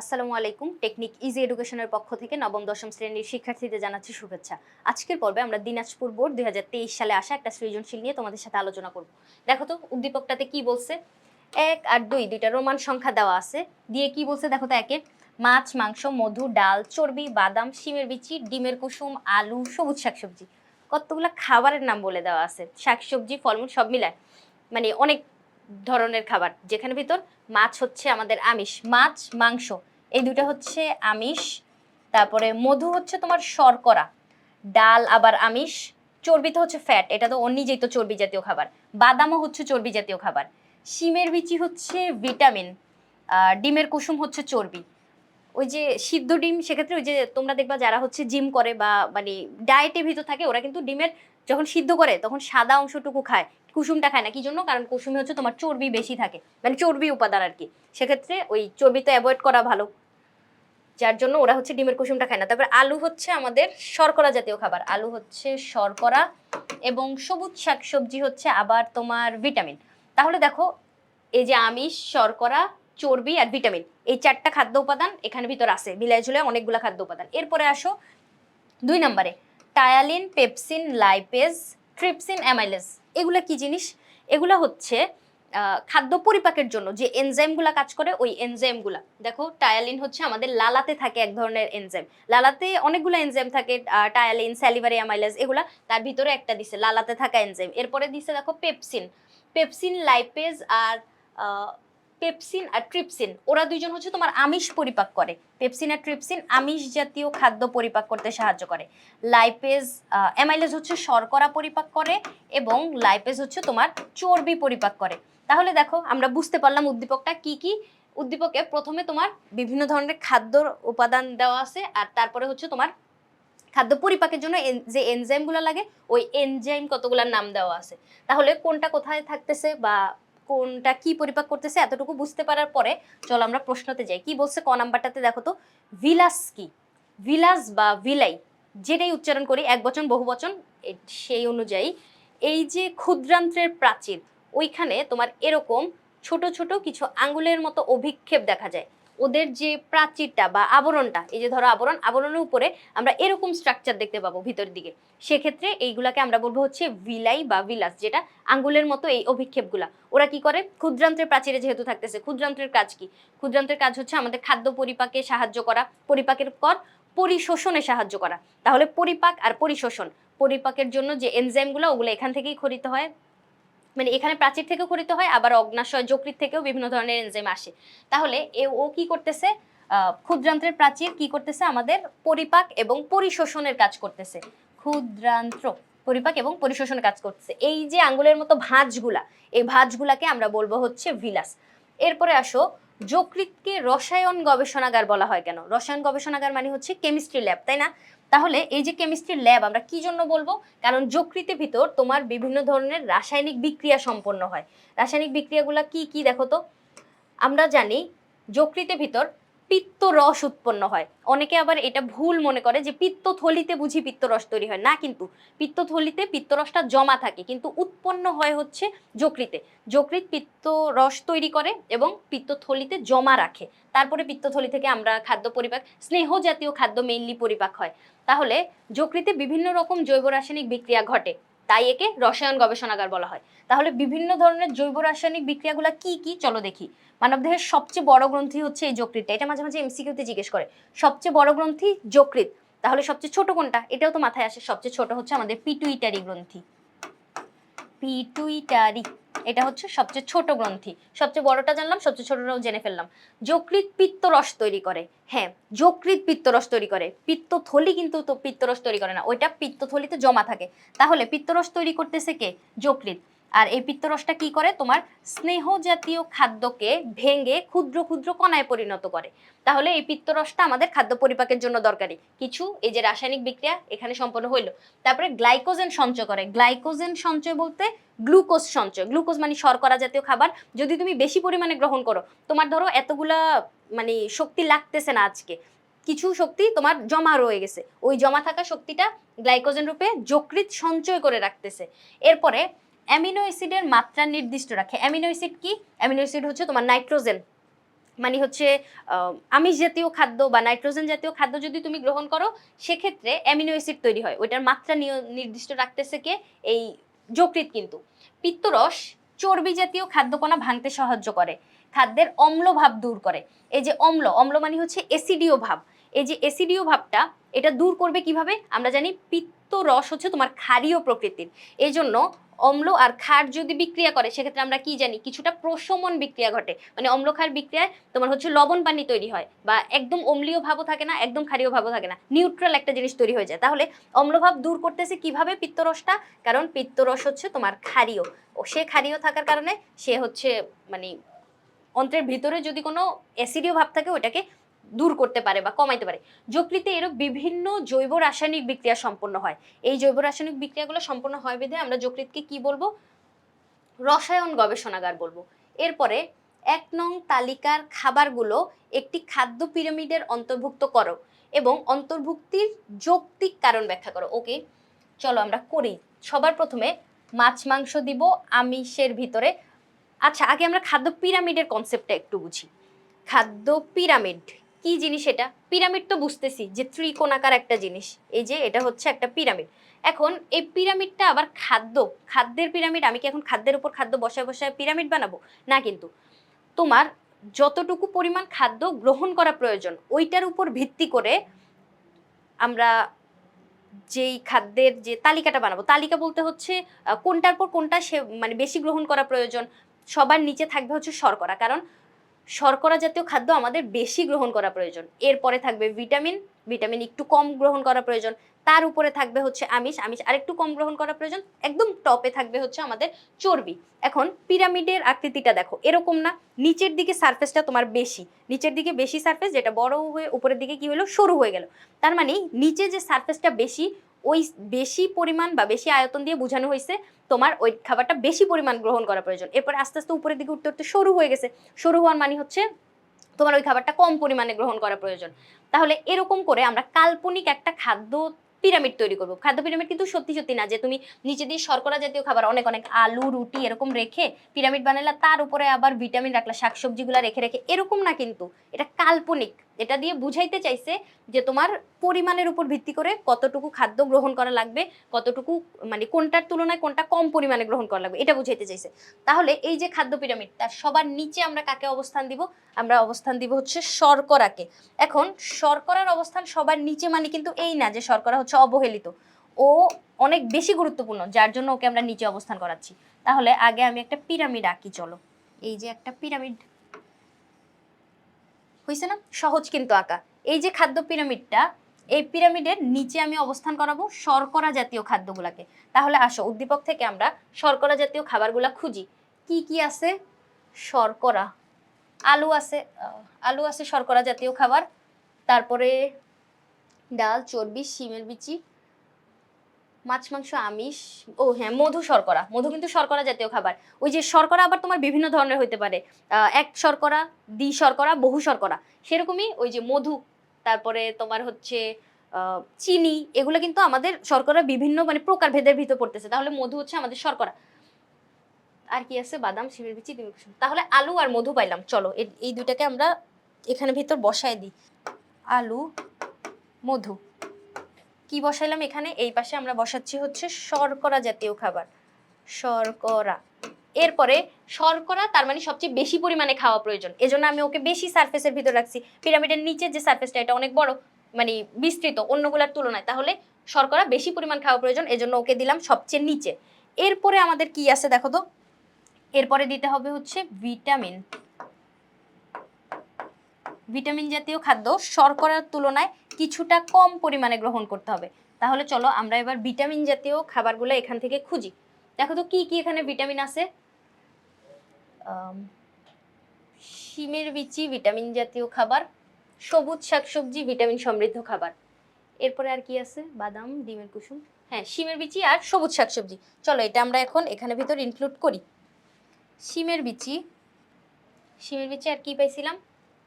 আসসালামু আলাইকুম। Technique easy এডুকেশনের পক্ষ থেকে নবম দশম শ্রেণীর শিক্ষার্থীদের জানাচ্ছি শুভেচ্ছা। আজকের পর্বে আমরা দিনাজপুর বোর্ড 2023 সালে আসা একটা সৃজনশীল নিয়ে তোমাদের সাথে আলোচনা করব। দেখো তো উদ্দীপকটাতে কি বলছে। 1 আর 2 দুইটা রোমান সংখ্যা দেওয়া আছে। দিয়ে কি বলছে দেখো তো। একে মাছ, মাংস, মধু, ডাল, চর্বি, বাদাম, শিমের বিচি, ডিমের কুসুম, আলু, সবুজ শাকসবজি। কতগুলা খাবারের নাম বলে দেওয়া আছে। শাকসবজি, ফলমূল সব মিলায় মানে অনেক ধরনের খাবার, যেখানে ভিতর মাছ হচ্ছে আমাদের আমিষ, মাছ মাংস এই দুটো হচ্ছে আমিষ। তারপরে মধু হচ্ছে তোমার শর্করা, ডাল আবার আমিষ, চর্বিতে হচ্ছে ফ্যাট, এটা তো নিজেই তো চর্বি জাতীয় খাবার। বাদামও হচ্ছে চর্বি জাতীয় খাবার। শিমের বিচি হচ্ছে ভিটামিন, ডিমের কুসুম হচ্ছে চর্বি। ওই যে সিদ্ধ ডিম, সেক্ষেত্রে ওই যে তোমরা দেখবা যারা হচ্ছে জিম করে বা মানে ডায়েটের ভিতর থাকে, ওরা কিন্তু ডিমের যখন সিদ্ধ করে তখন সাদা অংশটুকু খায়, কুসুমটা খায় না। কি জন্য? কারণ কুসুমে হচ্ছে তোমার চর্বি বেশি থাকে, মানে চর্বি উপাদান আর কি। সেক্ষেত্রে ওই চর্বি তো অ্যাভয়েড করা ভালো, যার জন্য ওরা হচ্ছে ডিমের কুসুমটা খায় না। তারপর আলু হচ্ছে আমাদের শর্করা জাতীয় খাবার, আলু হচ্ছে শর্করা, এবং সবুজ শাকসবজি হচ্ছে আবার তোমার ভিটামিন। তাহলে দেখো, এই যে আমিষ, শর্করা, চর্বি আর ভিটামিন, এই চারটা খাদ্য উপাদান এখানে ভিতর আছে, মিলায় ঝুলে অনেকগুলা খাদ্য উপাদান। এরপরে আসো 2 নম্বরে, ptyalin, pepsin, lipase, trypsin, amylase. এগুলা কি জিনিস? এগুলা হচ্ছে খাদ্য পরিপাকের জন্য যে এনজাইমগুলা কাজ করে, ওই এনজাইমগুলা। দেখো, টায়ালিন হচ্ছে আমাদের লালাতে থাকে এক ধরনের এনজাইম। লালাতে অনেকগুলো এনজাইম থাকে, টায়ালিন, স্যালিভারি অ্যামাইলেজ, এগুলা তার ভিতরে একটা দিছে লালাতে থাকা এনজাইম। এরপরে দিছে দেখো পেপসিন, পেপসিন, লাইপেজ আর পেপসিন আর ট্রিপসিন, ওরা দুইজন হচ্ছে তোমার আমিষ পরিপাক করে। পেপসিন আর ট্রিপসিন আমিষ জাতীয় খাদ্য পরিপাক করতে সাহায্য করে। লাইপেজ, অ্যামাইলেজ হচ্ছে শর্করা পরিপাক করে, এবং লাইপেজ হচ্ছে তোমার চর্বি পরিপাক করে। তাহলে দেখো, আমরা বুঝতে পারলাম উদ্দীপকটা কি কি। উদ্দীপকে প্রথমে তোমার বিভিন্ন ধরনের খাদ্য উপাদান দেওয়া আছে, আর তারপরে হচ্ছে তোমার খাদ্য পরিপাকের জন্য যে এনজাইমগুলো লাগে, ওই এনজাইম কতগুলোর নাম দেওয়া আছে। তাহলে কোনটা কোথায় থাকতেছে বা কোনটা কি পরিপাক করতেছে এতটুকু বুঝতে পারার পরে চলো আমরা প্রশ্নতে যাই। কি বলছে ক নাম্বারটাতে দেখো তো। ভিলাস কি? ভিলাস বা ভিলাই, যেটাই উচ্চারণ করি, একবচন বহুবচন সেই অনুযায়ী, এই যে ক্ষুদ্রান্ত্রের প্রাচীর, ওইখানে তোমার এরকম ছোট ছোট কিছু আঙ্গুলের মতো অভিক্ষেপ দেখা যায়। ওদের যে প্রাচীরটা বা আবরণটা, এই যে ধরো আবরণ, আবরণের উপরে আমরা এরকম স্ট্রাকচার দেখতে পাবো ভিতরের দিকে। সেক্ষেত্রে এইগুলাকে আমরা বলবো হচ্ছে ভিলাই বা ভিলাস, যেটা আঙ্গুলের মতো এই অভিক্ষেপগুলা। ওরা কি করে? ক্ষুদ্রান্ত্রের প্রাচীরে যেহেতু থাকতেছে, ক্ষুদ্রান্ত্রের কাজ কি? ক্ষুদ্রান্ত্রের কাজ হচ্ছে আমাদের খাদ্য পরিপাকে সাহায্য করা, পরিপাকের পর পরিশোষণে সাহায্য করা। তাহলে পরিপাক আর পরিশোষণ, পরিপাকের জন্য যে এনজাইমগুলো, ওগুলো এখান থেকেই খরিত হয়, মানে এখানে প্রাচীর থেকেও খরিত হয়, আবার অগ্নাশয় যকৃৎ থেকেও বিভিন্ন ধরনের এনজাইম আসে। তাহলে ও কি করতেছে? ক্ষুদ্রান্ত্রের প্রাচীর কি করতেছে? আমাদের পরিপাক এবং পরিশোষণের কাজ করতেছে। ক্ষুদ্রান্ত্র পরিপাক এবং পরিশোষণের কাজ করতেছে। এই যে আঙ্গুলের মতো ভাঁজগুলা, এই ভাঁজগুলাকে আমরা বলবো হচ্ছে ভিলাস। এরপরে আসো, যকৃৎকে রসায়ন গবেষণাগার বলা হয় কেন? রসায়ন গবেষণাগার মানে হচ্ছে কেমিস্ট্রি ল্যাব, তাই না? তাহলে এই যে কেমিস্ট্রি ল্যাব আমরা কি জন্য বলবো? কারণ যকৃতের ভিতর তোমার বিভিন্ন ধরনের রাসায়নিক বিক্রিয়া সম্পন্ন হয়। রাসায়নিক বিক্রিয়াগুলো কি কি দেখো তো। আমরা জানি যকৃতের ভিতর পিত্তরস উৎপন্ন হয়। অনেকে আবার এটা ভুল মনে করে যে পিত্তথলিতে বুঝি পিত্তরস তৈরি হয় না, কিন্তু পিত্তথলিতে পিত্তরসটা জমা থাকে, কিন্তু উৎপন্ন হয় হচ্ছে যকৃতে। যকৃৎ পিত্তরস তৈরি করে এবং পিত্তথলিতে জমা রাখে, তারপরে পিত্তথলি থেকে আমরা খাদ্য পরিপাক, স্নেহ জাতীয় খাদ্য মেইনলি পরিপাক হয়। তাহলে যকৃতে বিভিন্ন রকম জৈব রাসায়নিক বিক্রিয়া ঘটে, তাই একে রসায়ন গবেষণাগার বলা হয়। তাহলে বিভিন্ন ধরনের জৈব রাসায়নিক বিক্রিয়াগুলো কি কি চলো দেখি। মানবদেহের সবচেয়ে বড় গ্রন্থি হচ্ছে এই যকৃৎ, এটা মাঝে মাঝে এমসিকিউতে জিজ্ঞেস করে। সবচেয়ে বড় গ্রন্থি যকৃৎ, তাহলে সবচেয়ে ছোট কোনটা? এটাও তো মাথায় আসে। সবচেয়ে ছোট হচ্ছে আমাদের পিটুইটারি গ্রন্থি, পিটুইটারি, এটা হচ্ছে সবচেয়ে ছোট গ্রন্থি। সবচেয়ে বড়টা জানলাম, সবচেয়ে ছোটটাও জেনে ফেললাম। যকৃৎ পিত্তরস তৈরি করে, হ্যাঁ যকৃৎ পিত্তরস তৈরি করে, পিত্তথলি কিন্তু তো পিত্তরস তৈরি করে না, ওইটা পিত্তথলিতে জমা থাকে। তাহলে পিত্তরস তৈরি করতেছে কে? যকৃৎ। আর এই পিত্তরসটা কি করে? তোমার স্নেহ জাতীয় খাদ্যকে ভেঙে ক্ষুদ্র ক্ষুদ্র কণায় পরিণত করে। তাহলে এই পিত্তরসটা আমাদের খাদ্য পরিপাকের জন্য দরকারি। কিছু এই যে রাসায়নিক বিক্রিয়া এখানে সম্পন্ন হইলো। তারপরে গ্লাইকোজেন সঞ্চয় করে। গ্লাইকোজেন সঞ্চয় বলতে গ্লুকোজ সঞ্চয়। গ্লুকোজ মানে শর্করা জাতীয় খাবার। যদি তুমি বেশি পরিমাণে গ্রহণ করো, তোমার ধরো এতগুলা মানে শক্তি লাগতেছে না আজকে, কিছু শক্তি তোমার জমা রয়ে গেছে, ওই জমা থাকা শক্তিটা গ্লাইকোজেন রূপে যকৃৎ সঞ্চয় করে রাখতেছে। এরপরে অ্যামিনো অ্যাসিডের মাত্রা নির্দিষ্ট রাখে। অ্যামিনো অ্যাসিড কি? অ্যামিনো অ্যাসিড হচ্ছে তোমার নাইট্রোজেন, মানে হচ্ছে আমিষ জাতীয় খাদ্য বা নাইট্রোজেন জাতীয় খাদ্য যদি তুমি গ্রহণ করো, সেক্ষেত্রে অ্যামিনো অ্যাসিড তৈরি হয়। ওইটার মাত্রা নির্দিষ্ট রাখতেছে কে? এই যকৃৎ। কিন্তু পিত্তরস চর্বি জাতীয় খাদ্যকণা ভাঙতে সাহায্য করে, খাদ্যের অম্ল ভাব দূর করে। এই যে অম্ল, অম্ল মানে হচ্ছে অ্যাসিডীয় ভাব। এই যে অ্যাসিডীয় ভাবটা এটা দূর করবে কিভাবে? আমরা জানি পিত্তরস হচ্ছে তোমার ক্ষারীয় প্রকৃতির। এই জন্য অম্ল আর ক্ষার যদি বিক্রিয়া করে, সেক্ষেত্রে আমরা কি জানি? কিছুটা প্রশমন বিক্রিয়া ঘটে। মানে অম্ল ক্ষার বিক্রিয়ায় তোমার হচ্ছে লবণ পানি তৈরি হয়, বা একদম অম্লীয় ভাবও থাকে না, একদম ক্ষারীয় ভাবও থাকে না, নিউট্রাল একটা জিনিস তৈরি হয়ে যায়। তাহলে অম্লভাব দূর করতেছে কিভাবে পিত্তরসটা? কারণ পিত্তরস হচ্ছে তোমার ক্ষারীয়, ও সে ক্ষারীয় থাকার কারণে সে হচ্ছে মানে অন্ত্রের ভিতরে যদি কোনো অ্যাসিডীয় ভাব থাকে ওটাকে দূর করতে পারে বা কমাইতে পারে। যকৃতে এরূপ বিভিন্ন জৈব রাসায়নিক বিক্রিয়া সম্পন্ন হয়। এই জৈব রাসায়নিক বিক্রিয়াগুলো সম্পন্ন হয় বিধে আমরা যকৃতকে কি বলবো? রসায়ন গবেষণাগার বলবো। এরপরে ১ নং তালিকার খাবারগুলো একটি খাদ্য পিরামিডের অন্তর্ভুক্ত করো এবং অন্তর্ভুক্তির যৌক্তিক কারণ ব্যাখ্যা করো। ওকে, চলো আমরা করি। সবার প্রথমে মাছ মাংস দিব আমিষের ভিতরে। আচ্ছা, আগে আমরা খাদ্য পিরামিডের কনসেপ্টটা একটু বুঝি। খাদ্য পিরামিড কি জিনিস? এটা পিরামিড তো বুঝতেছি যে ত্রিকোণাকার একটা জিনিস। এই যে এটা হচ্ছে একটা পিরামিড। এখন এই পিরামিডটা আবার খাদ্যের পিরামিড। আমি কি এখন খাদ্যের উপর খাদ্য বসায় বসায় পিরামিড বানাবো? না, কিন্তু তোমার যতটুকু পরিমাণ খাদ্য গ্রহণ করা প্রয়োজন ওইটার উপর ভিত্তি করে আমরা যেই খাদ্যের যে তালিকাটা বানাবো, তালিকা বলতে হচ্ছে কোনটার পর কোনটা সে মানে বেশি গ্রহণ করা প্রয়োজন। সবার নিচে থাকবে হচ্ছে শর্করা, কারণ শর্করা জাতীয় খাদ্য আমাদের বেশি গ্রহণ করা প্রয়োজন। এরপরে থাকবে ভিটামিন, ভিটামিন একটু কম গ্রহণ করা প্রয়োজন। তার উপরে থাকবে হচ্ছে আমিষ, আমিষ আরেকটু কম গ্রহণ করা প্রয়োজন। একদম টপে থাকবে হচ্ছে আমাদের চর্বি। এখন পিরামিডের আকৃতিটা দেখো, এরকম না? নিচের দিকে সারফেসটা তোমার বেশি, নিচের দিকে বেশি সারফেস, যেটা বড় হয়ে উপরের দিকে কি হলো? সরু হয়ে গেল। তার মানে নিচে যে সারফেসটা বেশি, ওই বেশি পরিমাণ বা বেশি আয়তন দিয়ে বোঝানো হয়েছে তোমার ওই খাবারটা বেশি পরিমাণ গ্রহণ করা প্রয়োজন। এরপর আস্তে আস্তে উপরের দিকে উঠতে উঠতে সরু হয়ে গেছে। সরু হওয়ার মানে হচ্ছে তোমার ওই খাবারটা কম পরিমাণে গ্রহণ করা প্রয়োজন। তাহলে এরকম করে আমরা কাল্পনিক একটা খাদ্য পিরামিড তৈরি করবো। খাদ্য পিরামিড কিন্তু সত্যি সত্যি না যে তুমি নিচে দিয়ে শর্করা জাতীয় খাবার অনেক অনেক আলু রুটি এরকম রেখে পিরামিড বানালা, তার উপরে আবার ভিটামিন রাখলা, শাকসবজিগুলো রেখে রেখে, এরকম না কিন্তু। এটা কাল্পনিক। এটা দিয়ে বুঝাইতে চাইছে যে তোমার পরিমাণের উপর ভিত্তি করে কতটুকু খাদ্য গ্রহণ করা লাগবে, কতটুকু মানে কোনটার তুলনায় কোনটা কম পরিমাণে গ্রহণ করা লাগবে, এটা বুঝাইতে চাইছে। তাহলে এই যে খাদ্য পিরামিড, তার সবার নিচে আমরা কাকে অবস্থান দিব? আমরা অবস্থান দিব হচ্ছে শর্করাকে। এখন শর্করার অবস্থান সবার নিচে মানে কিন্তু এই না যে শর্করা হচ্ছে অবহেলিত, ও অনেক বেশি গুরুত্বপূর্ণ, যার জন্য ওকে আমরা নিচে অবস্থান করাচ্ছি। তাহলে আগে আমি একটা পিরামিড আঁকি, চলো। এই যে একটা পিরামিড হয়েছে না? সহজ কিন্তু আঁকা। এই যে খাদ্য পিরামিডটা, এই পিরামিডের নিচে আমি অবস্থান করাবো শর্করা জাতীয় খাদ্যগুলাকে। তাহলে আসো উদ্দীপক থেকে আমরা শর্করা জাতীয় খাবারগুলা খুঁজি। কি কি আছে? শর্করা, আলু আছে, আলু আছে শর্করা জাতীয় খাবার। তারপরে ডাল, চর্বি, শিমের বিচি, মাছ মাংস আমিষ। ও হ্যাঁ, মধু, শর্করা। মধু কিন্তু শর্করা জাতীয় খাবার। ওই যে শর্করা আবার তোমার বিভিন্ন ধরনের হতে পারে, এক শর্করা, দ্বি শর্করা, বহু শর্করা। সেরকমই ওই যে মধু, তারপরে তোমার হচ্ছে চিনি, এগুলো কিন্তু আমাদের শর্করা বিভিন্ন মানে প্রকার ভেদের ভিতর পড়তেছে। তাহলে মধু হচ্ছে আমাদের শর্করা। আর কি আছে? বাদাম, শিমের বিচি, ডিমের কুসুম। তাহলে আলু আর মধু পাইলাম। চলো এই দুইটাকে আমরা এখানে ভিতর বসায় দিই। আলু, মধু। কি বসাইলাম এখানে? এই পাশে আমরা বসাচ্ছি হচ্ছে শর্করা জাতীয় খাবার, শর্করা। এরপরে শর্করা তার মানে সবচেয়ে বেশি পরিমাণে খাওয়া প্রয়োজন, এজন্য আমি ওকে বেশি সারফেসের ভিতর রাখছি। পিরামিডের নিচে যে সারফেসটা এটা অনেক বড়, মানে বিস্তৃত অন্যগুলোর তুলনায়। তাহলে শর্করা বেশি পরিমাণ খাওয়া প্রয়োজন, এজন্য ওকে দিলাম সবচেয়ে নিচে। এরপরে আমাদের কি আছে দেখো তো? এরপরে দিতে হবে হচ্ছে ভিটামিন। ভিটামিন জাতীয় খাদ্য শর্করার তুলনায় কিছুটা কম পরিমাণে গ্রহণ করতে হবে। তাহলে চলো আমরা এবার ভিটামিন জাতীয় খাবারগুলো এখান থেকে খুঁজি। দেখো তো কি কি এখানে ভিটামিন আছে। শিমের বিচি ভিটামিন জাতীয় খাবার, সবুজ শাকসবজি ভিটামিন সমৃদ্ধ খাবার। এরপরে আর কি আছে? বাদাম, ডিমের কুসুম, হ্যাঁ শিমের বিচি আর সবুজ শাকসবজি। চলো এটা আমরা এখন এখানে ভিতর ইনক্লুড করি। শিমের বিচি, শিমের বিচি আর কি পাইছিলাম?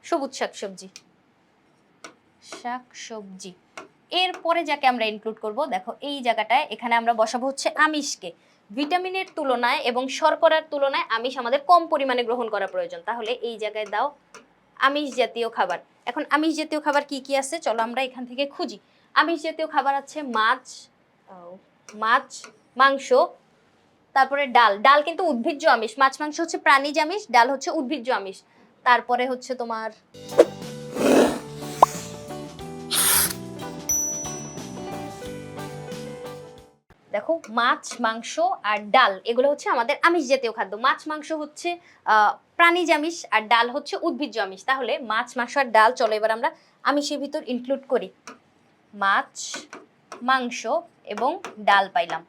সবুজ শাকসবজি, শাকসবজি। এরপরে যাকে আমরা ইনক্লুড করব, দেখো এই জায়গাটায় এখানে আমরা বসাবো হচ্ছে আমিষকে। ভিটামিনের তুলনায় এবং শর্করার তুলনায় আমিষ আমাদের কম পরিমাণে গ্রহণ করা প্রয়োজন। তাহলে এই জায়গায় দাও আমিষ জাতীয় খাবার। এখন আমিষ জাতীয় খাবার কি কি আছে চলো আমরা এখান থেকে খুঁজি। আমিষ জাতীয় খাবার আছে মাছ, মাছ, মাংস, তারপরে ডাল। ডাল কিন্তু উদ্ভিজ্জ আমিষ, মাছ মাংস হচ্ছে প্রাণীজ আমিষ, ডাল হচ্ছে উদ্ভিজ্জ আমিষ। তারপরে হচ্ছে তোমার দেখো মাছ, মাংস আর ডাল এগুলো হচ্ছে আমাদের আমিষ জাতীয় খাদ্য। মাছ মাংস হচ্ছে প্রাণীজ আমিষ আর ডাল হচ্ছে উদ্ভিজ্জ আমিষ। তাহলে মাছ, মাংস আর ডাল চলো এবার আমরা আমিষের ভিতর ইনক্লুড করি। মাছ, মাংস এবং ডাল পাইলাম,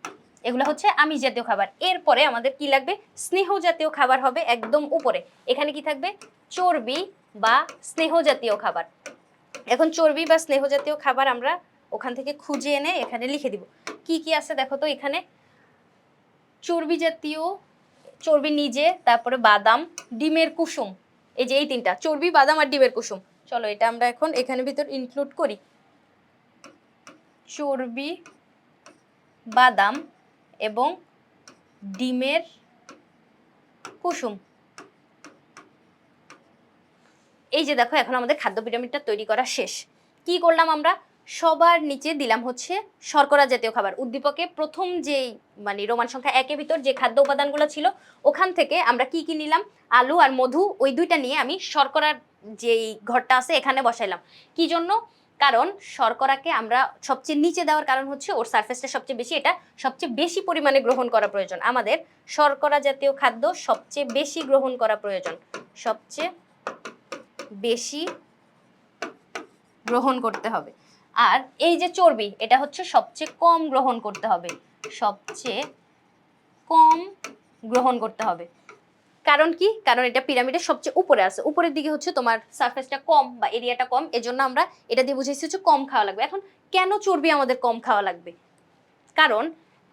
এগুলো হচ্ছে আমিষ জাতীয় খাবার। এরপরে আমাদের কি লাগবে? স্নেহ জাতীয় খাবার হবে একদম উপরে। এখানে কি থাকবে? চর্বি বা স্নেহ জাতীয় খাবার। এখন চর্বি বা স্নেহ জাতীয় খাবার আমরা ওখান থেকে খুঁজে এনে এখানে লিখে দিব। কি কি আছে দেখো তো এখানে। চর্বি জাতীয়, চর্বি নিজে, তারপরে বাদাম, ডিমের কুসুম, এই যে এই তিনটা, চর্বি, বাদাম আর ডিমের কুসুম। চলো এটা আমরা এখন এখানে ভিতর ইনক্লুড করি। চর্বি, বাদাম এবং ডিমের কুসুম। এই যে দেখো এখন আমাদের খাদ্য পিরামিডটা তৈরি করা শেষ। কি করলাম আমরা? সবার নিচে দিলাম হচ্ছে শর্করা জাতীয় খাবার। উদ্দীপকে প্রথম যেই মানে রোমান সংখ্যা 1 এর ভিতর যে খাদ্য উপাদানগুলো ছিল ওখান থেকে আমরা কি কি নিলাম? আলু আর মধু, ওই দুইটা নিয়ে আমি শর্করার যেই ঘরটা আছে এখানে বসাইলাম। কি জন্য? কারণ শর্করাকে আমরা সবচেয়ে নিচে দেওয়ার কারণ হচ্ছে ওর সারফেসটা সবচেয়ে বেশি, এটা সবচেয়ে বেশি পরিমাণে গ্রহণ করা প্রয়োজন। আমাদের শর্করা জাতীয় খাদ্য সবচেয়ে বেশি গ্রহণ করা প্রয়োজন, সবচেয়ে বেশি গ্রহণ করতে হবে। আর এই যে চর্বি, এটা হচ্ছে সবচেয়ে কম গ্রহণ করতে হবে, সবচেয়ে কম গ্রহণ করতে হবে। কারণ কি? কারণ এটা পিরামিডের সবচেয়ে উপরে আছে, উপরের দিকে হচ্ছে তোমার সারফেসটা কম বা এরিয়াটা কম, এজন্য আমরা এটা দিয়ে বুঝাইছি হচ্ছে কম খাওয়া লাগবে। এখন কেন চর্বি আমাদের কম খাওয়া লাগবে? কারণ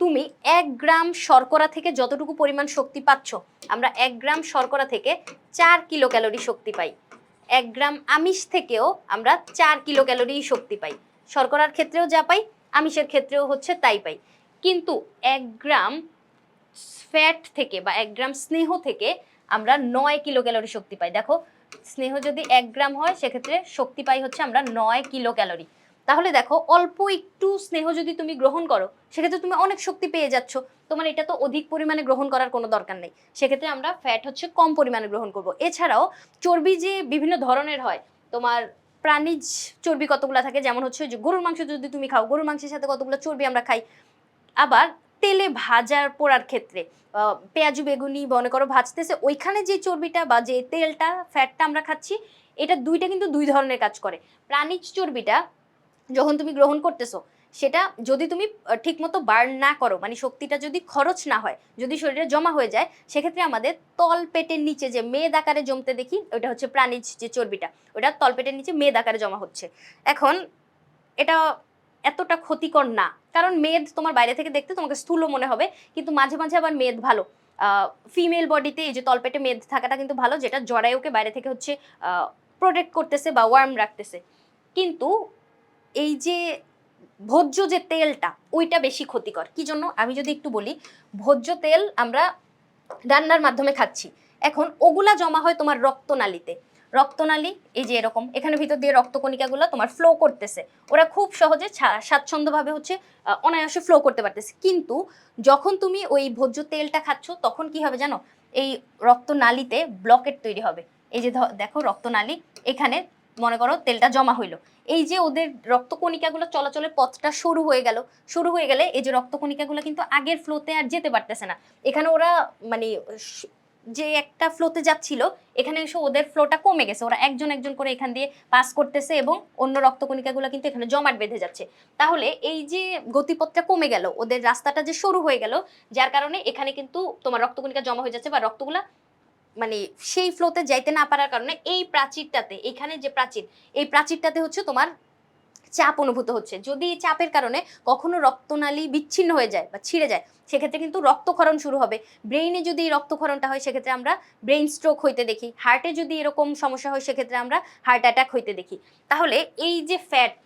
তুমি 1 গ্রাম শর্করা থেকে যতটুকু পরিমাণ শক্তি পাচ্ছ, আমরা 1 গ্রাম শর্করা থেকে 4 কিলো ক্যালোরি শক্তি পাই। 1 গ্রাম আমিষ থেকেও আমরা 4 কিলো ক্যালোরি শক্তি পাই। শর্করার ক্ষেত্রেও যা পাই, আমিষের ক্ষেত্রেও হচ্ছে তাই পাই। কিন্তু 1 গ্রাম ফ্যাট থেকে বা 1 গ্রাম স্নেহ থেকে আমরা 9 কিলো ক্যালোরি শক্তি পাই। দেখো স্নেহ যদি 1 গ্রাম হয় সেক্ষেত্রে শক্তি পাই হচ্ছে আমরা 9 কিলো ক্যালোরি। তাহলে দেখো অল্প একটু স্নেহ যদি তুমি গ্রহণ করো সেক্ষেত্রে তুমি অনেক শক্তি পেয়ে যাচ্ছ, তোমার এটা তো অধিক পরিমাণে গ্রহণ করার কোনো দরকার নেই। সেক্ষেত্রে আমরা ফ্যাট হচ্ছে কম পরিমাণে গ্রহণ করব। এছাড়াও চর্বি যে বিভিন্ন ধরনের হয়, তোমার প্রাণীজ চর্বি কতগুলো থাকে, যেমন হচ্ছে যে গরুর মাংস যদি তুমি খাও, গরুর মাংসের সাথে কতগুলো চর্বি আমরা খাই। আবার তেলে ভাজার পোড়ার ক্ষেত্রে পেঁয়াজু বেগুনি মনে করো ভাজতেছে, ওইখানে যে চর্বিটা বা যে তেলটা ফ্যাটটা আমরা খাচ্ছি, এটা দুইটা কিন্তু দুই ধরনের কাজ করে। প্রাণীজ চর্বিটা যখন তুমি গ্রহণ করতেছো সেটা যদি তুমি ঠিকমতো বার্ন না করো, মানে শক্তিটা যদি খরচ না হয়, যদি শরীরে জমা হয়ে যায়, সেক্ষেত্রে আমাদের তল পেটের নিচে যে মেদ আকারে জমতে দেখি, ওটা হচ্ছে প্রাণীজ যে চর্বিটা, ওটা তল পেটের নিচে মেদ আকারে জমা হচ্ছে। এখন এটা এতটা ক্ষতিকর না, কারণ মেদ তোমার বাইরে থেকে দেখতে তোমাকে স্থূল মনে হবে, কিন্তু মাঝে মাঝে আবার মেদ ভালো। ফিমেল বডিতে এই যে তলপেটে মেদ থাকাটা কিন্তু ভালো, যেটা জরায়ুকে বাইরে থেকে হচ্ছে প্রোটেক্ট করতেছে বা ওয়ার্ম রাখতেছে। কিন্তু এই যে ভোজ্য যে তেলটা, ওইটা বেশি ক্ষতিকর। কি জন্য আমি যদি একটু বলি, ভোজ্য তেল আমরা রান্নার মাধ্যমে খাচ্ছি, এখন ওগুলা জমা হয় তোমার রক্তনালীতে। রক্তনালী এই যে এরকম, এখানে ভিতর দিয়ে রক্তকণিকাগুলো তোমার ফ্লো করতেছে, ওরা খুব সহজে স্বাচ্ছন্দ্যভাবে হচ্ছে অনায়াসে ফ্লো করতে পারতেছে। কিন্তু যখন তুমি ওই ভোজ্য তেলটা খাচ্ছ তখন কি হবে জানো? এই রক্তনালীতে ব্লকেট তৈরি হবে। এই যে দেখো রক্তনালী, এখানে মনে করো তেলটা জমা হইলো, এই যে ওদের রক্তকণিকাগুলো চলাচলের পথটা শুরু হয়ে গেল, শুরু হয়ে গেলে এই যে রক্তকণিকাগুলো কিন্তু আগের ফ্লোতে আর যেতে পারতেছে না। এখানে ওরা মানে যে একটা ফ্লোতে যাচ্ছিল, এখানে এসে ওদের ফ্লোটা কমে গেছে, ওরা একজন একজন করে এখান দিয়ে পাস করতেছে এবং অন্য রক্তকণিকাগুলো কিন্তু এখানে জমাট বেঁধে যাচ্ছে। তাহলে এই যে গতিপথটা কমে গেল, ওদের রাস্তাটা যে শুরু হয়ে গেল, যার কারণে এখানে কিন্তু তোমার রক্তকণিকা জমা হয়ে যাচ্ছে বা রক্তগুলা মানে সেই ফ্লোতে যাইতে না পারার কারণে এই প্রাচীরটাতে, এখানে যে প্রাচীর, এই প্রাচীরটাতে হচ্ছে তোমার চাপ অনুভূত হচ্ছে। যদি এই চাপের কারণে কখনো রক্তনালী বিচ্ছিন্ন হয়ে যায় বা ছিঁড়ে যায়, সেক্ষেত্রে কিন্তু রক্তক্ষরণ শুরু হবে। ব্রেইনে যদি এই রক্তক্ষরণটা হয় সেক্ষেত্রে আমরা ব্রেইন স্ট্রোক হইতে দেখি। হার্টে যদি এরকম সমস্যা হয় সেক্ষেত্রে আমরা হার্ট অ্যাটাক হইতে দেখি। তাহলে এই যে ফ্যাট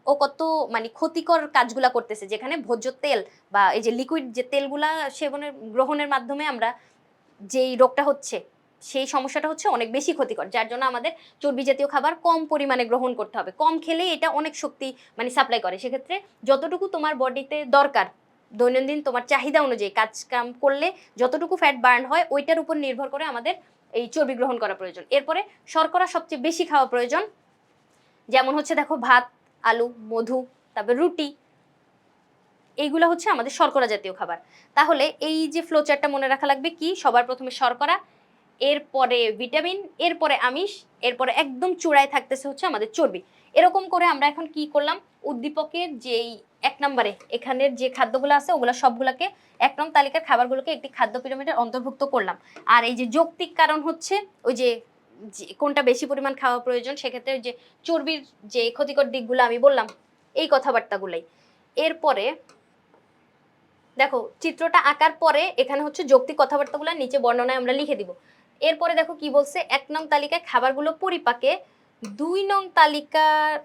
ও কত মানে ক্ষতিকর কাজগুলা করতেছে, যেখানে ভোজ্য তেল বা এই যে লিকুইড যে তেলগুলা সেবনের গ্রহণের মাধ্যমে আমরা যেই রোগটা হচ্ছে সেই সমস্যাটা হচ্ছে অনেক বেশি ক্ষতিকর, যার জন্য আমাদের চর্বি জাতীয় খাবার কম পরিমাণে গ্রহণ করতে হবে। কম খেলে এটা অনেক শক্তি মানে সাপ্লাই করে। সেক্ষেত্রে যতটুকু তোমার বডিতে দরকার দৈনন্দিন তোমার চাহিদা অনুযায়ী কাজ কাম করলে যতটুকু ফ্যাট বার্ন হয় ওইটার উপর নির্ভর করে আমাদের এই চর্বি গ্রহণ করা প্রয়োজন। এরপরে শর্করা সবচেয়ে বেশি খাওয়া প্রয়োজন, যেমন হচ্ছে দেখো ভাত, আলু, মধু, তারপর রুটি, এইগুলো হচ্ছে আমাদের শর্করা জাতীয় খাবার। তাহলে এই যে ফ্লোচারটা মনে রাখা লাগবে কি, সবার প্রথমে শর্করা, এরপরে ভিটামিন, এরপরে আমিষ, এরপরে একদম চূড়ায় থাকতেছে হচ্ছে আমাদের চর্বি। এরকম করে আমরা এখন কি করলাম, উদ্দীপকের যেই 1 নম্বরে এখানের যে খাদ্যগুলো আছে ওগুলো সবগুলোকে 1 নং তালিকার খাবারগুলোকে একটি খাদ্য পিরামিডের অন্তর্ভুক্ত করলাম। আর এই যে যৌক্তিক কারণ হচ্ছে ওই যে কোনটা বেশি পরিমাণ খাওয়া প্রয়োজন, সেক্ষেত্রে যে চর্বির যে ক্ষতিকর দিকগুলো আমি বললাম এই কথাবার্তাগুলাই। এরপরে দেখো চিত্রটা আঁকার পরে এখানে হচ্ছে যৌক্তিক কথাবার্তাগুলো নিচে বর্ণনায় আমরা লিখে দিব। এরপরে দেখো কি বলছে, 1 নং তালিকায় খাবারগুলো পরিপাকে 2 নং তালিকার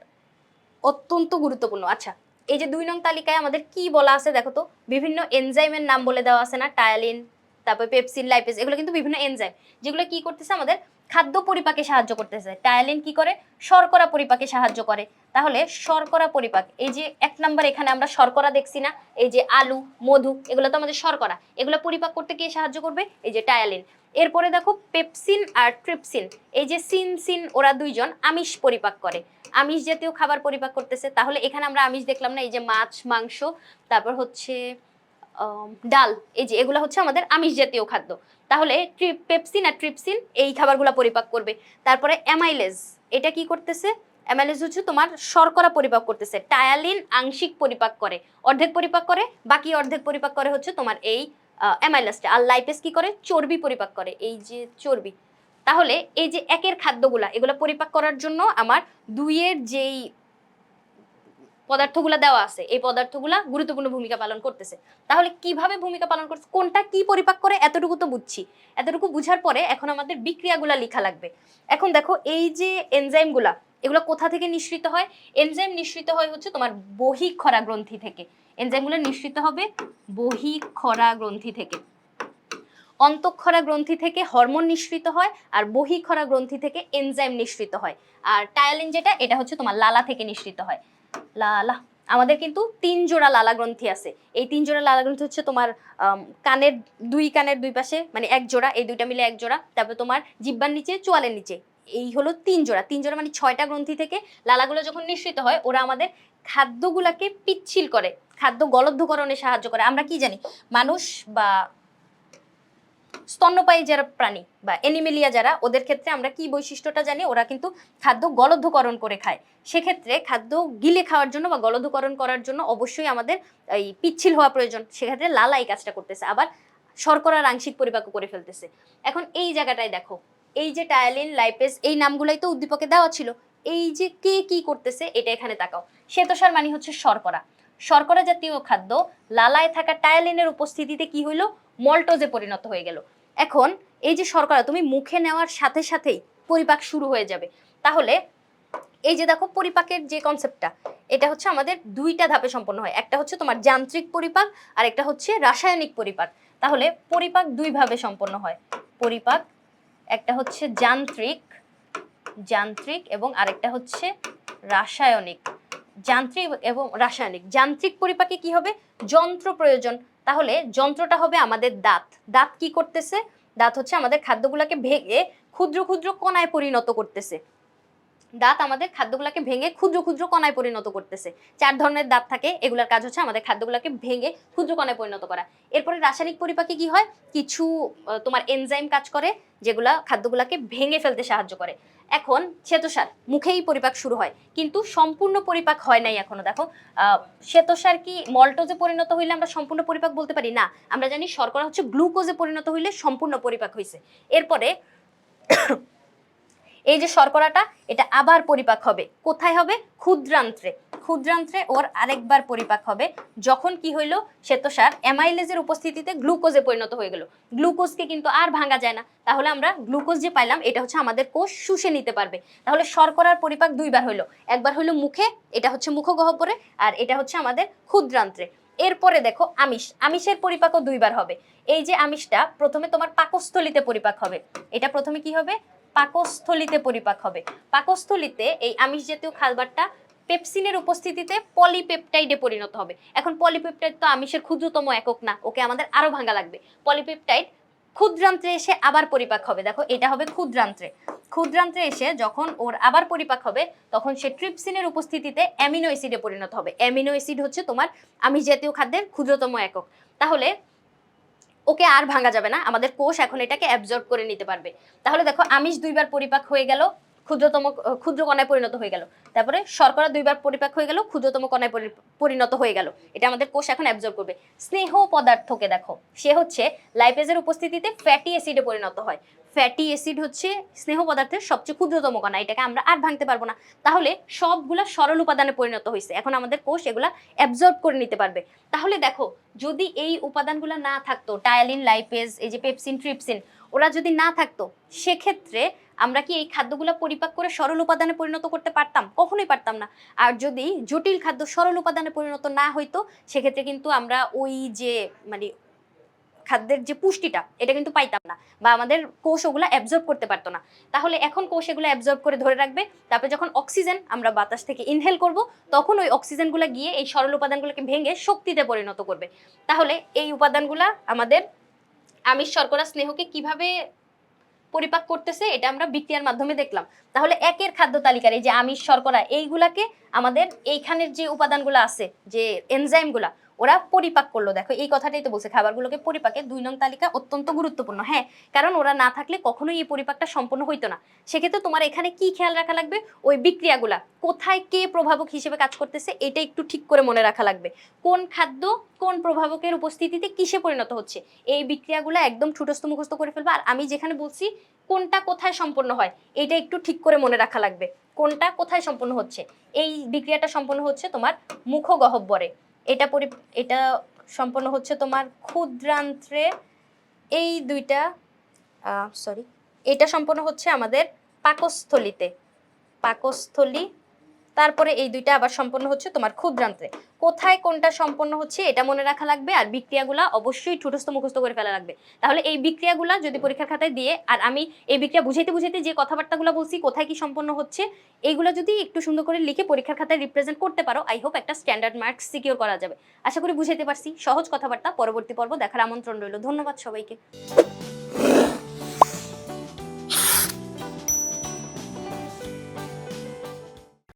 অত্যন্ত গুরুত্বপূর্ণ। আচ্ছা, এই যে 2 নং তালিকায় আমাদের কি বলা আছে দেখো তো, বিভিন্ন এনজাইমের নাম বলে দেওয়া আছে না, টায়ালিন, তারপর পেপসিন, লাইপেজ, এগুলো কিন্তু বিভিন্ন এনজাইম যেগুলো কি করতেছে আমাদের খাদ্য পরিপাকে সাহায্য করতেছে। টায়ালিন কি করে, শর্করা পরিপাকে সাহায্য করে। তাহলে শর্করা পরিপাক, এই যে 1 নম্বর এখানে আমরা শর্করা দেখছি না, এই যে আলু, মধু, এগুলো তো আমাদের শর্করা, এগুলো পরিপাক করতে কে সাহায্য করবে, এই যে টায়ালিন। এরপরে দেখো পেপসিন আর ট্রিপসিন, এই যে সিন সিন ওরা দুইজন আমিষ পরিপাক করে, আমিষ জাতীয় খাবার পরিপাক করতেছে। তাহলে এখানে আমরা আমিষ দেখলাম না, এই যে মাছ, মাংস, তারপর হচ্ছে ডাল, এই যে এগুলো হচ্ছে আমাদের আমিষ জাতীয় খাদ্য। তাহলে পেপসিন আর ট্রিপসিন এই খাবারগুলো পরিপাক করবে। তারপরে অ্যামাইলেজ, এটা কি করতেছে, অ্যামাইলেজ হচ্ছে তোমার শর্করা পরিপাক করতেছে। টায়ালিন আংশিক পরিপাক করে, অর্ধেক পরিপাক করে, বাকি অর্ধেক পরিপাক করে হচ্ছে তোমার এই অ্যামাইলেজটা। আর লাইপেজ কি করে, চর্বি পরিপাক করে, এই যে চর্বি। তাহলে এই যে 1 এর খাদ্যগুলা এগুলো পরিপাক করার জন্য আমার 2 এর যেই পদার্থগুলো দেওয়া আছে এই পদার্থগুলা গুরুত্বপূর্ণ ভূমিকা পালন করতেছে। তাহলে কিভাবে ভূমিকা পালন করছে, কোনটা কি পরিপাক করে এতটুকু তো বুঝছি। এতটুকু বুঝার পরে এখন আমাদের বিক্রিয়াগুলা লেখা লাগবে। এখন দেখো এই যে এনজাইমগুলা এগুলো কোথা থেকে নিঃসৃত হয়, এনজাইম নিঃসৃত হয় হচ্ছে তোমার বহিঃক্ষরা গ্রন্থি থেকে। এনজাইমগুলো নিঃসৃত হবে বহিঃক্ষরা গ্রন্থি থেকে। অন্তঃক্ষরা গ্রন্থি থেকে হরমোন নিঃসৃত হয়, আর বহিঃক্ষরা গ্রন্থি থেকে এনজাইম নিঃসৃত হয়। আর টায়ালিন যেটা, এটা হচ্ছে তোমার লালা থেকে নিঃসৃত হয়। লালা, আমাদের কিন্তু 3 জোড়া লালা গ্রন্থি আছে। এই 3 জোড়া লালা গ্রন্থি হচ্ছে তোমার কানের কানের দুই পাশে মানে 1 জোড়া, এই দুইটা মিলে 1 জোড়া। তারপর তোমার জিহ্বার নিচে, চোয়ালের নিচে, এই হলো 3 জোড়া। 3 জোড়া মানে 6টা গ্রন্থি থেকে লালাগুলো যখন নিঃসৃত হয় ওরা আমাদের খাদ্যগুলাকে পিচ্ছিল করে, খাদ্য গলদ্ধকরণে সাহায্য করে। আমরা কি জানি, মানুষ বা স্তন্যপায়ী যারা প্রাণী বা অ্যানিমেলিয়া যারা, ওদের ক্ষেত্রে আমরা কি বৈশিষ্ট্যটা জানি, ওরা কিন্তু খাদ্য গলদ্ধকরণ করে খায়। সেক্ষেত্রে খাদ্য গিলে খাওয়ার জন্য বা গলদ্ধকরণ করার জন্য অবশ্যই আমাদের এই পিচ্ছিল হওয়া প্রয়োজন। সেক্ষেত্রে লালা এই কাজটা করতেছে, আবার শর্করার আংশিক পরিপাকও করে ফেলতেছে। এখন এই জায়গাটায় দেখো, এই যে টায়ালিন, লাইপেজ, এই নামগুলাই তো উদ্দীপকে দেওয়া ছিল। এই যে কে কি করতেছে এটা এখানে তাকাও। শ্বেতসার মানে হচ্ছে শর্করা। শর্করা জাতীয় খাদ্য লালায় থাকা টায়ালিনের উপস্থিতিতে কি হইলো, মল্টোজে পরিণত হয়ে গেল। এখন এই যে শর্করা তুমি মুখে নেওয়ার সাথে সাথেই পরিপাক শুরু হয়ে যাবে। তাহলে এই যে দেখো পরিপাকের যে কনসেপ্টটা, এটা হচ্ছে আমাদের 2টা ধাপে সম্পন্ন হয়। একটা হচ্ছে তোমার যান্ত্রিক পরিপাক, আর একটা হচ্ছে রাসায়নিক পরিপাক। তাহলে পরিপাক 2 ভাবে সম্পন্ন হয়। পরিপাক একটা হচ্ছে যান্ত্রিক, যান্ত্রিক এবং আরেকটা হচ্ছে রাসায়নিক। যান্ত্রিক এবং রাসায়নিক। যান্ত্রিক পরিপাকে কি হবে, যন্ত্র প্রয়োজন। তাহলে যন্ত্রটা হবে আমাদের দাঁত। দাঁত কি করতেছে, দাঁত হচ্ছে আমাদের খাদ্যগুলোকে ভেঙে ক্ষুদ্র ক্ষুদ্র কণায় পরিণত করতেছে। দাঁত আমাদের খাদ্যগুলোকে ভেঙে ক্ষুদ্র ক্ষুদ্র কণায় পরিণত করতেছে। 4 ধরনের দাঁত থাকে, এগুলোর কাজ হচ্ছে আমাদের খাদ্যগুলোকে ভেঙে ক্ষুদ্র কণায় পরিণত করা। এরপরে রাসায়নিক পরিপাকে কি হয়, কিছু তোমার এনজাইম কাজ করে যেগুলা খাদ্যগুলোকে ভেঙে ফেলতে সাহায্য করে। এখন শ্বেতসার মুখেই পরিপাক শুরু হয়, কিন্তু সম্পূর্ণ পরিপাক হয় নাই এখনো। দেখো শ্বেতসার কি মল্টোজে পরিণত হইলে আমরা সম্পূর্ণ পরিপাক বলতে পারি না। আমরা জানি শর্করা হচ্ছে গ্লুকোজে পরিণত হইলে সম্পূর্ণ পরিপাক হয়েছে। এরপরে এই যে শর্করাটা এটা আবার পরিপাক হবে, কোথায় হবে, ক্ষুদ্রান্ত্রে। ক্ষুদ্রান্ত্রে ওর আরেকবার পরিপাক হবে যখন কি হইল, শ্বেতসার অ্যামাইলেজের উপস্থিতিতে গ্লুকোজে পরিণত হয়ে গেল। গ্লুকোজকে কিন্তু আর ভাঙা যায় না, তাহলে আমরা গ্লুকোজ যে পাইলাম এটা হচ্ছে আমাদের কোষ শুষে নিতে পারবে। তাহলে শর্করার পরিপাক 2 বার হইলো, একবার হইলো মুখে, এটা হচ্ছে মুখগহ্বরে, আর এটা হচ্ছে আমাদের ক্ষুদ্রান্ত্রে। এরপরে দেখো আমিষ, আমিষের পরিপাকও দুইবার হবে। এই যে আমিষটা প্রথমে তোমার পাকস্থলিতে পরিপাক হবে, এটা প্রথমে কি হবে, পাকস্থলিতে পরিপাক হবে। পাকস্থলিতে এই আমিষ জাতীয় খাবারটা পেপসিনের উপস্থিতিতে পলিপেপটাইডে পরিণত হবে। এখন পলিপেপটাইড তো আমিষের ক্ষুদ্রতম একক না, ওকে আমাদের আরো ভাঙা লাগবে। পলিপেপটাইড ক্ষুদ্রান্ত্রে এসে আবার পরিপাক হবে, দেখো এটা হবে ক্ষুদ্রান্ত্রে। ক্ষুদ্রান্ত্রে এসে যখন ওর আবার পরিপাক হবে তখন সে ট্রিপসিনের উপস্থিতিতে অ্যামিনো অ্যাসিডে পরিণত হবে। অ্যামিনো অ্যাসিড হচ্ছে তোমার আমিষ জাতীয় খাদ্যের ক্ষুদ্রতম একক। তাহলে ওকে আর ভাঙা যাবে না, আমাদের কোষ এখন এটাকে অ্যাবজর্ব করে নিতে পারবে। তাহলে দেখো আমিষ দুইবার পরিপাক হয়ে গেল, ক্ষুদ্র কণায় পরিণত হয়ে গেল। তারপরে শর্করা দুইবার পরিপাক হয়ে গেল, ক্ষুদ্রতম কণায় পরিণত হয়ে গেল। এটা আমাদের কোষ এখন অ্যাবজর্ব করবে। স্নেহ পদার্থকে দেখো, সে হচ্ছে লাইপেজের উপস্থিতিতে ফ্যাটি অ্যাসিডে পরিণত হয়। ফ্যাটি অ্যাসিড হচ্ছে স্নেহ পদার্থের সবচেয়ে ক্ষুদ্রতম কণা, এটাকে আমরা আর ভাঙতে পারবো না। তাহলে সবগুলা সরল উপাদানে পরিণত হয়েছে, এখন আমাদের কোষ এগুলা অ্যাবজর্ব করে নিতে পারবে। তাহলে দেখো যদি এই উপাদানগুলো না থাকতো, টায়ালিন, লাইপেজ, এই যে পেপসিন, ট্রিপসিন, ওরা যদি না থাকতো, সেক্ষেত্রে আমরা কি এই খাদ্যগুলো পরিপাক করে সরল উপাদানে পরিণত করতে পারতাম? কখনোই পারতাম না। আর যদি জটিল খাদ্য সরল উপাদানে পরিণত না হইতো, সেক্ষেত্রে কিন্তু আমরা ওই যে মানে খাদ্যের যে পুষ্টিটা এটা কিন্তু পাইতাম না, বা আমাদের কোষ ওগুলো অ্যাবজর্ব করতে পারতো না। তাহলে এখন কোষ এগুলো অ্যাবজর্ব করে ধরে রাখবে। তারপরে যখন অক্সিজেন আমরা বাতাস থেকে ইনহেল করব, তখন ওই অক্সিজেনগুলো গিয়ে এই সরল উপাদানগুলোকে ভেঙে শক্তিতে পরিণত করবে। তাহলে এই উপাদানগুলা আমাদের আমিষ, শর্করা, স্নেহকে কিভাবে পরিপাক করতেছে এটা আমরা বিক্রিয়ার মাধ্যমে দেখলাম। তাহলে একের খাদ্য তালিকার এই যে আমিষ, শর্করা, এইগুলাকে আমাদের এইখানের যে উপাদানগুলো আছে, যে এনজাইমগুলা, ওরা পরিপাক করলো। দেখো এই কথাটাই তো বলছে, খাবারগুলোকে পরিপাকে 2 নং তালিকা অত্যন্ত গুরুত্বপূর্ণ। হ্যাঁ, কারণ ওরা না থাকলে কখনোই এই পরিপাকটা সম্পন্ন হইতো না। সেক্ষেত্রে তোমার এখানে কি খেয়াল রাখা লাগবে, ওই বিক্রিয়াগুলা কোথায় কে প্রভাবক হিসেবে কাজ করতেছে এটা একটু ঠিক করে মনে রাখা লাগবে। কোন খাদ্য কোন প্রভাবকের উপস্থিতিতে কিসে পরিণত হচ্ছে, এই বিক্রিয়াগুলো একদম ঠুটস্থ মুখস্থ করে ফেলবা। আর আমি যেখানে বলছি কোনটা কোথায় সম্পন্ন হয়, এটা একটু ঠিক করে মনে রাখা লাগবে। কোনটা কোথায় সম্পন্ন হচ্ছে, এই বিক্রিয়াটা সম্পন্ন হচ্ছে তোমার মুখগহ্বরে, এটা সম্পন্ন হচ্ছে তোমার ক্ষুদ্রান্ত্রে, এই দুইটা এটা সম্পন্ন হচ্ছে আমাদের পাকস্থলিতে, পাকস্থলী। তারপরে এই দুইটা আবার সম্পন্ন হচ্ছে তোমার ক্ষুদ্রান্ত্রে। কোথায় কোনটা সম্পন্ন হচ্ছে এটা মনে রাখা লাগবে। আর বিক্রিয়াগুলা অবশ্যই ঠুটস্থ মুখস্থ করে ফেলা লাগবে। তাহলে এই বিক্রিয়াগুলা যদি পরীক্ষার খাতায় দিয়ে, আর আমি এই বিক্রিয়া বুঝাইতে বুঝাইতে যে কথাবার্তাগুলো বলছি, কোথায় কি সম্পন্ন হচ্ছে, এইগুলো যদি একটু সুন্দর করে লিখে পরীক্ষার খাতায় রিপ্রেজেন্ট করতে পারো, আই হোপ একটা স্ট্যান্ডার্ড মার্কস সিকিউর করা যাবে। আশা করি বুঝাইতে পারছি। সহজ কথাবার্তা, পরবর্তী পর্ব দেখার আমন্ত্রণ রইল। ধন্যবাদ সবাইকে।